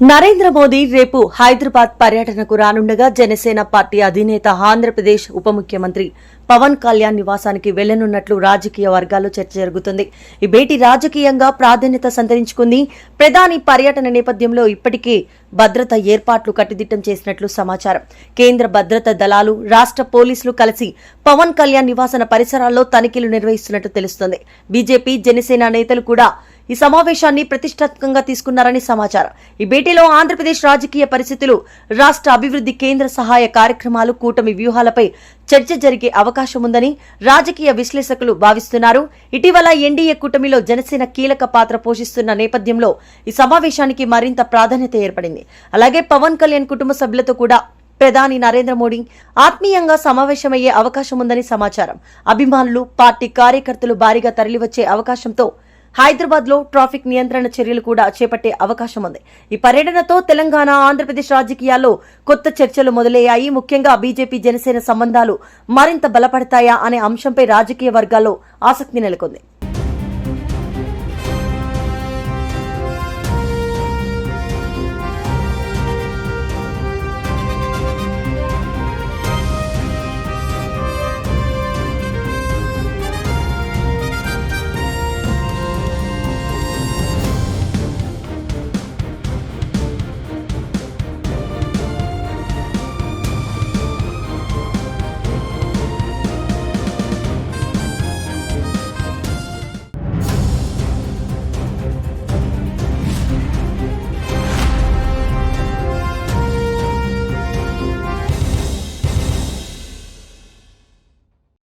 నరేంద్ర మోదీ రేపు హైదరాబాద్ పర్యటనకు రానుండగా జనసేన పార్టీ అధినేత ఆంధ్రప్రదేశ్ ఉప ముఖ్యమంత్రి పవన్ కళ్యాణ్ నివాసానికి వెళ్లనున్నట్లు రాజకీయ వర్గాల్లో చర్చ జరుగుతుంది. ఈ భేటీ రాజకీయంగా ప్రాధాన్యత సంతరించుకుంది. ప్రధాని పర్యటన నేపథ్యంలో ఇప్పటికే భద్రత ఏర్పాట్లు కట్టుదిట్టం చేసినట్లు సమాచారం. కేంద్ర భద్రతా దళాలు, రాష్ట్ర పోలీసులు కలిసి పవన్ కళ్యాణ్ నివాసన పరిసరాల్లో తనిఖీలు నిర్వహిస్తున్నట్టు తెలుస్తోంది. బీజేపీ, జనసేన నేతలు కూడా ఈ సమావేశాన్ని ప్రతిష్టాత్మకంగా తీసుకున్నారని సమాచారం. ఈ భేటీలో ఆంధ్రప్రదేశ్ రాజకీయ పరిస్థితులు, రాష్ట్ర అభివృద్ధి, కేంద్ర సహాయ కార్యక్రమాలు, కూటమి వ్యూహాలపై చర్చ జరిగే అవకాశం ఉందని రాజకీయ విశ్లేషకులు భావిస్తున్నారు. ఇటీవల ఎన్డీఏ కూటమిలో జనసేన కీలక పాత్ర పోషిస్తున్న నేపథ్యంలో ఈ సమావేశానికి మరింత ప్రాధాన్యత ఏర్పడింది. అలాగే పవన్ కళ్యాణ్ కుటుంబ సభ్యులతో కూడా ప్రధాని నరేంద్ర మోడీ ఆత్మీయంగా సమావేశమయ్యే అవకాశం ఉందని సమాచారం. అభిమానులు, పార్టీ కార్యకర్తలు భారీగా తరలివచ్చే అవకాశంతో హైదరాబాద్ లో ట్రాఫిక్ నియంత్రణ చర్యలు కూడా చేపట్టే అవకాశం ఉంది. ఈ పర్యటనతో తెలంగాణ, ఆంధ్రప్రదేశ్ రాజకీయాల్లో కొత్త చర్చలు మొదలయ్యాయి. ముఖ్యంగా బీజేపీ, జనసేన సంబంధాలు మరింత బలపడతాయా అనే అంశంపై రాజకీయ వర్గాల్లో ఆసక్తి నెలకొంది.